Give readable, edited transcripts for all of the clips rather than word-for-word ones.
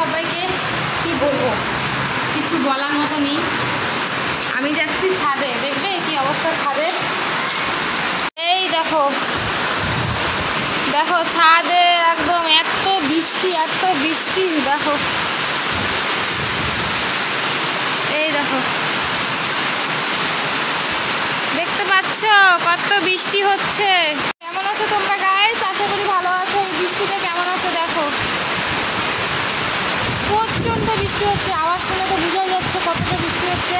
সবাইকে। কি বলবো, কিছু বলার মতো নেই। আমি যাচ্ছি ছাদে, দেখবে কি অবস্থা ছাদের। এই দেখো দেখো ছাদে একদম এত বৃষ্টি দেখো। এই দেখো দেখতে পাচ্ছ কত বৃষ্টি হচ্ছে। কেমন আছো তোমরা গাইস? আশা করি ভালো আছো। এই বৃষ্টিতে কেমন আছো দেখো, প্রচণ্ড বৃষ্টি হচ্ছে। আওয়াজ শুনে তো বোঝাই যাচ্ছে কতটা বৃষ্টি হচ্ছে।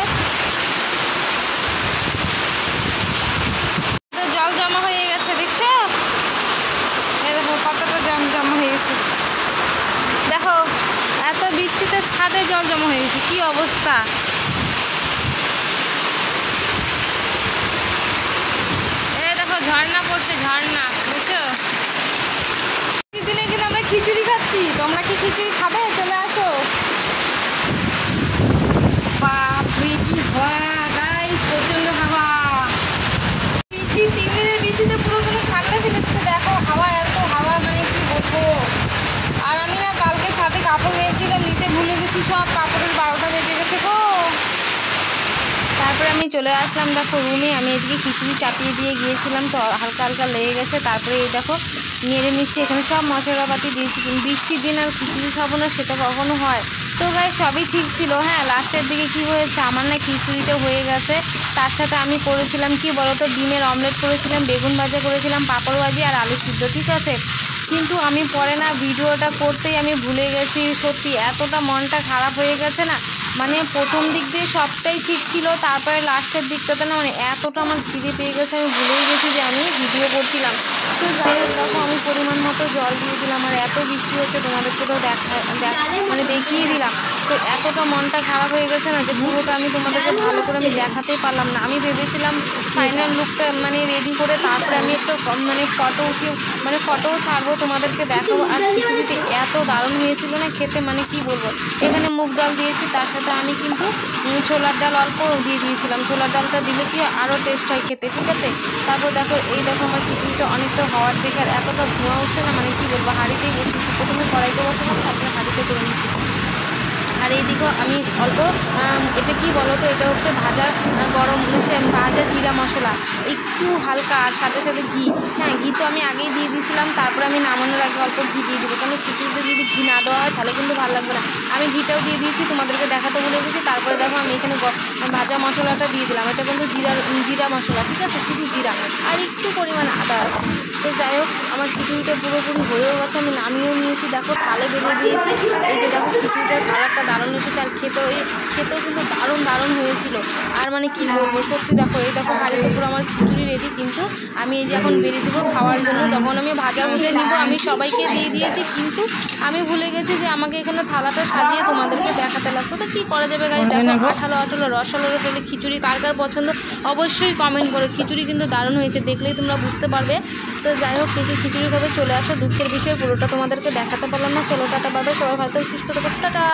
জল জমা হয়ে গেছে দেখছো? এই দেখো কতটা জমা হয়ে গেছে দেখো। এত বৃষ্টিতে ছাদে জল জমা হয়ে গেছে, কি অবস্থা। এই দেখো ঝর্ণা পড়ছে, ঝর্ণা বুঝছো। দিনে কিন্তু আমরা খিচুড়ি খাচ্ছি, তোমরা কি খিচুড়ি খাবে? চলে আসো। বাপরে কি হাওয়া গাইস, প্রচন্ড হাওয়া। বৃষ্টি 3 দিনের বৃষ্টিতে পুরো কিন্তু ঠান্ডা ফেলেছে দেখো। হাওয়া মানে কি বলবো। আর আমি না কালকে ছাদে কাপড় নিয়েছিলাম, নিতে ভুলে গেছি সব। কাপড়ের 12টা বেজে গেছে গো। তারপরে আমি চলে আসলাম দেখো রুমে। আমি এদিকে খিচুড়ি চাপিয়ে দিয়ে গিয়েছিলাম, তো হালকা হালকা লেগে গেছে। তারপরে এই দেখো নেড়ে নিচ্ছি, এখানে সব মশলাপাতি দিয়েছি। বৃষ্টির দিন আর খিচুড়ি খাবো না সেটা কখনো হয়? তো গায়ে সবই ঠিক ছিল। হ্যাঁ, লাস্টের দিকে কি হয়েছে, আমার না খিচুড়িটা হয়ে গেছে। তার সাথে আমি করেছিলাম কি বলতো, ডিমের অমলেট করেছিলাম, বেগুন ভাজা করেছিলাম, পাঁপড় ভাজি আর আলু সিদ্ধ, ঠিক আছে। কিন্তু আমি পরে না ভিডিওটা করতেই আমি ভুলে গেছি। সত্যি এতটা মনটা খারাপ হয়ে গেছে না, মানে প্রথম দিক দিয়ে সবটাই ঠিক ছিল, তারপরে লাস্টের দিকটাতে না মানে এতটা আমার খিদে পেয়ে গেছে, আমি ভুলেই গেছি যে আমি ভিডিও করছিলাম। তো যাই হোক দেখো আমি পরিমাণ মতো জল দিয়ে দিলাম। আর এত বৃষ্টি হচ্ছে, তোমাদেরকে তো মানে দেখিয়ে দিলাম। তো এতটা মনটা খারাপ হয়ে গেছে না যে পুরোটা আমি তোমাদেরকে ভালো করে আমি দেখাতেই পারলাম না। আমি ভেবেছিলাম ফাইনাল লুকটা মানে রেডি করে তারপরে আমি একটু মানে ফটোও ছাড়বো, তোমাদেরকে দেখাবো। আর খিচুড়িটি এত দারুণ হয়েছিল না খেতে, মানে কি বলবো। এখানে মুগ ডাল দিয়েছি, তার সাথে আমি কিন্তু ছোলার ডাল অল্প দিয়ে দিয়েছিলাম। ছোলার ডালটা দিলে কি আরও টেস্ট হয় খেতে, ঠিক আছে। তারপর দেখো এই দেখো আমার খিচুড়িটা অনেকটা হওয়ার দেখে আর এতটা ধোঁয়া উঠছে না, মানে কি বলবো। হাঁড়িতেই বসেছি, প্রথমে কড়াইতে বসালাম, তারপরে হাঁড়িতে করে নিচ্ছি। আর এইদিকেও আমি অল্প এটা কি বলো তো, এটা হচ্ছে ভাজা ভাজা জিরা মশলা একটু হালকা, আর সাথে সাথে ঘি। হ্যাঁ, ঘি তো আমি আগেই দিয়ে দিয়েছিলাম। তারপরে আমি নামানোর আগে অল্প ঘি দিয়ে দেবো, কারণ খিচুড়িতে যদি ঘি না দেওয়া হয় তাহলে কিন্তু ভালো লাগবে না। আমি ঘিটাও দিয়ে দিয়েছি, তোমাদেরকে দেখাতে ভুলে গেছি। তারপরে দেখো আমি এখানে ভাজা মশলাটা দিয়ে দিলাম। এটা কিন্তু জিরা মশলা, ঠিক আছে, শুধু জিরা আর একটু পরিমাণ আদা আছে। তো যাই হোক আমার খিচুড়িটা পুরোপুরি হয়েও গেছে, আমি নামিয়েও নিয়েছি। দেখো থালে বেরিয়ে দিয়েছি। এই যে দেখো খিচুড়িটার কালারটা দারুণ এসেছে, আর খেতেও কিন্তু দারুণ হয়েছিল। আর মানে কি বলবো, সত্যি দেখো এই দেখো হাঁড়িতে পুরো আমার খিচুড়ি রেডি। কিন্তু আমি এই যে এখন বেরিয়ে দেবো খাওয়ার জন্য, তখন আমি ভাজা ভুজে নিব। আমি সবাইকে দিয়ে দিয়েছি, কিন্তু আমি ভুলে গেছি যে আমাকে এখানে থালাটা সাজিয়ে তোমাদেরকে দেখাতে লাগতো। তো কী করা যাবে গাইস, দেখো আঠালো রসালো খিচুড়ি কার কার পছন্দ অবশ্যই কমেন্ট করো। খিচুড়ি কিন্তু দারুণ হয়েছে, দেখলেই তোমরা বুঝতে পারবে। তো যাই হোক কে খিচুড়ি খাবে চলে আসো। দুঃখের বিষয় পুরোটা তোমাদেরকে দেখাতে পারলাম না। চলো টাটা, বাবা, সবাই ভালো সুস্থ থাকো, টাটা।